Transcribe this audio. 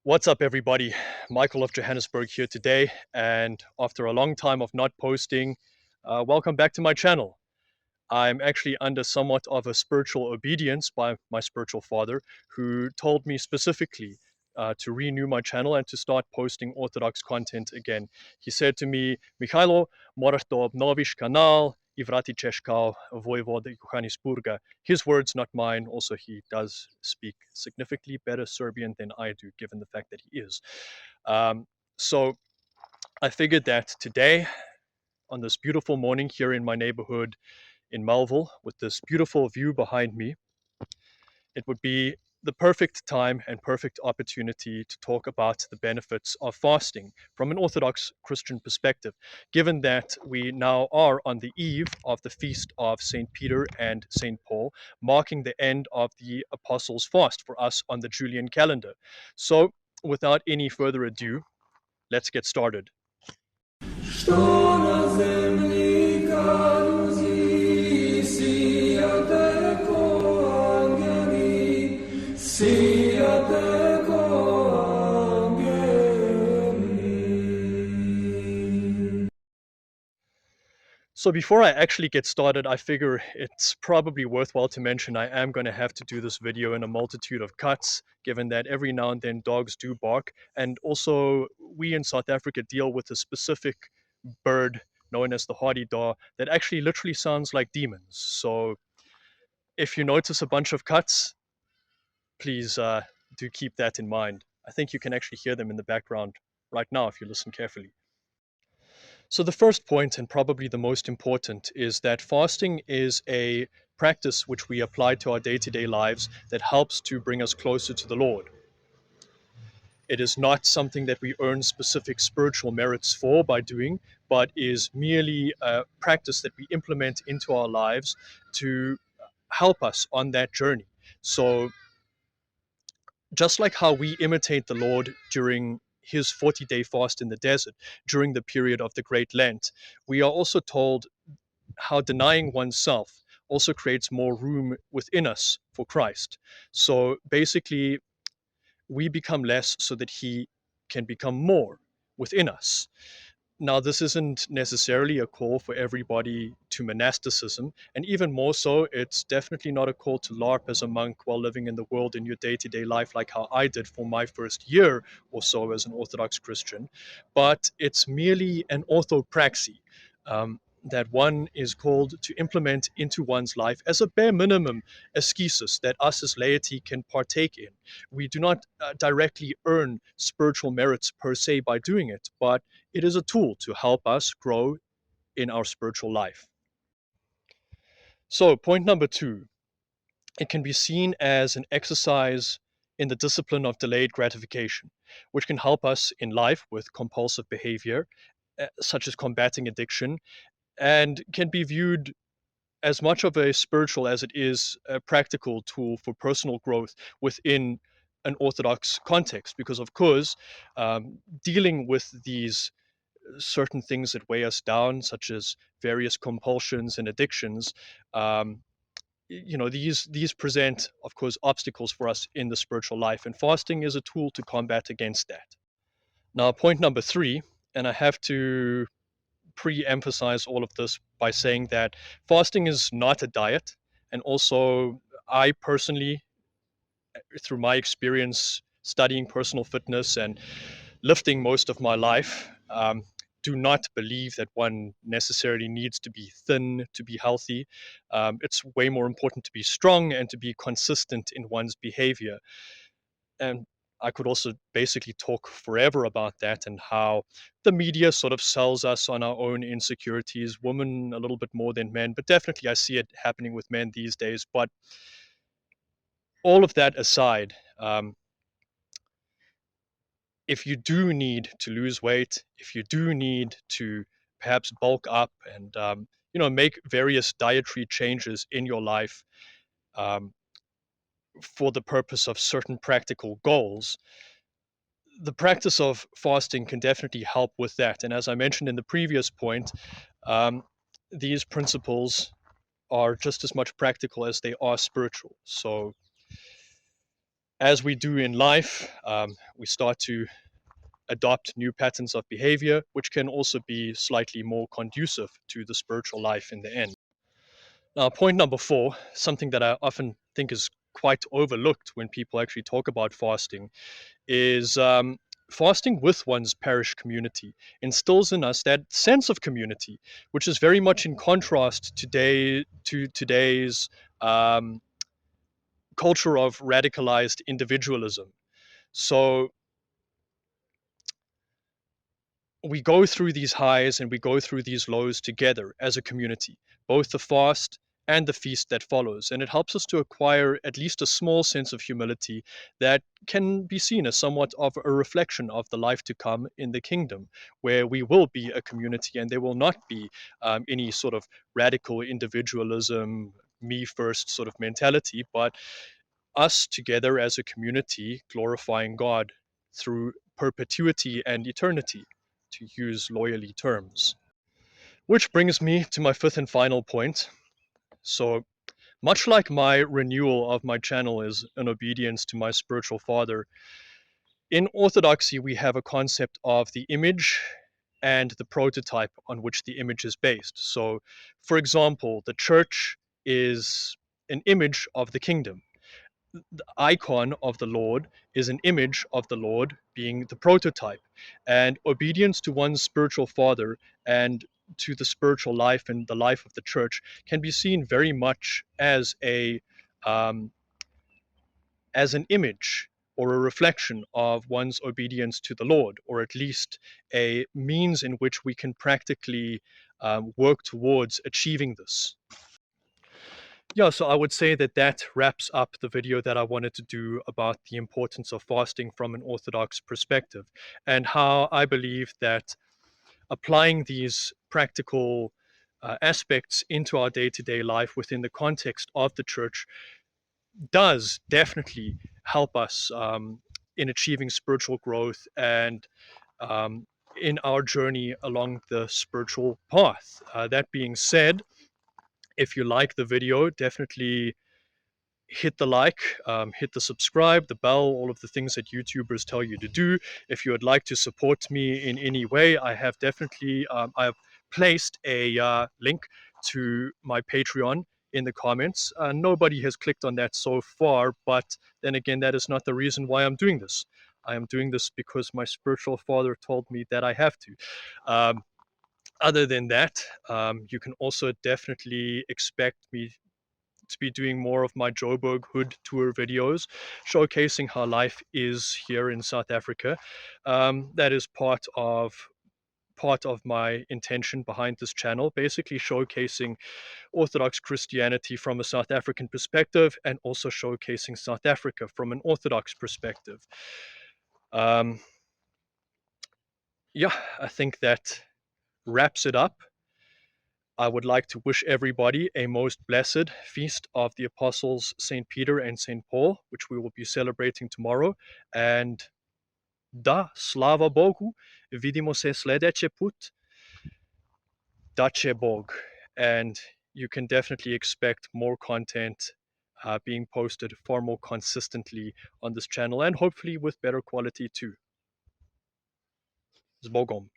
What's up, everybody? Michael of Johannesburg here today, and after a long time of not posting, welcome back to my channel. I'm actually under somewhat of a spiritual obedience by my spiritual father, who told me specifically to renew my channel and to start posting Orthodox content again. He said to me, Michailo, moraš to obnoviš kanal I vrati ćeš kao vojvoda Johannesburga. His words, not mine. Also, he does speak significantly better Serbian than I do, given the fact that he is. So I figured that today, on this beautiful morning here in my neighborhood in Melville, with this beautiful view behind me, it would be the perfect time and perfect opportunity to talk about the benefits of fasting from an Orthodox Christian perspective, given that we now are on the eve of the feast of St. Peter and St. Paul, marking the end of the Apostles' Fast for us on the Julian calendar. So, without any further ado, let's get started. So before I actually get started, I figure it's probably worthwhile to mention I am going to have to do this video in a multitude of cuts, given that every now and then dogs do bark. And also, we in South Africa deal with a specific bird known as the hardy daw that actually literally sounds like demons. So if you notice a bunch of cuts, please do keep that in mind. I think you can actually hear them in the background right now if you listen carefully. So the first point, and probably the most important, is that fasting is a practice which we apply to our day-to-day lives that helps to bring us closer to the Lord. It is not something that we earn specific spiritual merits for by doing, but is merely a practice that we implement into our lives to help us on that journey. So just like how we imitate the Lord during his 40-day fast in the desert, during the period of the Great Lent, we are also told how denying oneself also creates more room within us for Christ. So basically, we become less so that he can become more within us. Now, this isn't necessarily a call for everybody to monasticism, and even more so, it's definitely not a call to LARP as a monk while living in the world in your day-to-day life like how I did for my first year or so as an Orthodox Christian, but it's merely an orthopraxy. That one is called to implement into one's life as a bare minimum ascesis that us as laity can partake in. We do not directly earn spiritual merits per se by doing it, but it is a tool to help us grow in our spiritual life. So, point number 2, it can be seen as an exercise in the discipline of delayed gratification, which can help us in life with compulsive behavior, such as combating addiction, and can be viewed as much of a spiritual as it is a practical tool for personal growth within an Orthodox context. Because, of course, dealing with these certain things that weigh us down, such as various compulsions and addictions, these present, of course, obstacles for us in the spiritual life, and fasting is a tool to combat against that. Now, point number 3, and I have to pre-emphasize all of this by saying that fasting is not a diet, and also I personally, through my experience studying personal fitness and lifting most of my life, do not believe that one necessarily needs to be thin to be healthy. It's way more important to be strong and to be consistent in one's behavior. And I could also basically talk forever about that and how the media sort of sells us on our own insecurities, women a little bit more than men, but definitely I see it happening with men these days. But all of that aside, if you do need to lose weight, if you do need to perhaps bulk up and make various dietary changes in your life for the purpose of certain practical goals, the practice of fasting can definitely help with that. And as I mentioned in the previous point, these principles are just as much practical as they are spiritual. So As we do in life, we start to adopt new patterns of behavior, which can also be slightly more conducive to the spiritual life in the end. Now, point number four, something that I often think is quite overlooked when people actually talk about fasting, is fasting with one's parish community instills in us that sense of community, which is very much in contrast to today's um, culture of radicalized individualism. So we go through these highs and we go through these lows together as a community, both the fast and the feast that follows. And it helps us to acquire at least a small sense of humility that can be seen as somewhat of a reflection of the life to come in the kingdom, where we will be a community and there will not be any sort of radical individualism, me first sort of mentality, but us together as a community glorifying God through perpetuity and eternity, to use lawyerly terms. Which brings me to my fifth and final point. So, much like my renewal of my channel is an obedience to my spiritual father, in Orthodoxy we have a concept of the image and the prototype on which the image is based. So, for example, the church is an image of the kingdom. The icon of the Lord is an image of the Lord being the prototype. And obedience to one's spiritual father and to the spiritual life and the life of the church can be seen very much um, as an image or a reflection of one's obedience to the Lord, or at least a means in which we can practically work towards achieving this. Yeah, so I would say that that wraps up the video that I wanted to do about the importance of fasting from an Orthodox perspective, and how I believe that applying these practical aspects into our day to day life within the context of the church does definitely help us in achieving spiritual growth and um, in our journey along the spiritual path. That being said, if you like the video, definitely hit the like, hit the subscribe, the bell, all of the things that YouTubers tell you to do. If you would like to support me in any way, I have definitely I have placed a link to my Patreon in the comments. Nobody has clicked on that so far, but then again, that is not the reason why I'm doing this. I am doing this because my spiritual father told me that I have to. Um, Other than that, you can also definitely expect me to be doing more of my Joburg Hood tour videos, showcasing how life is here in South Africa. That is part of my intention behind this channel, basically showcasing Orthodox Christianity from a South African perspective and also showcasing South Africa from an Orthodox perspective. Um, yeah, I think that wraps it up. I would like to wish everybody a most blessed feast of the apostles St. Peter and St. Paul, which we will be celebrating tomorrow. And da, slava Bogu, vidimo se sledeće put, daće Bog. And you can definitely expect more content being posted far more consistently on this channel and hopefully with better quality too. Z Bogom.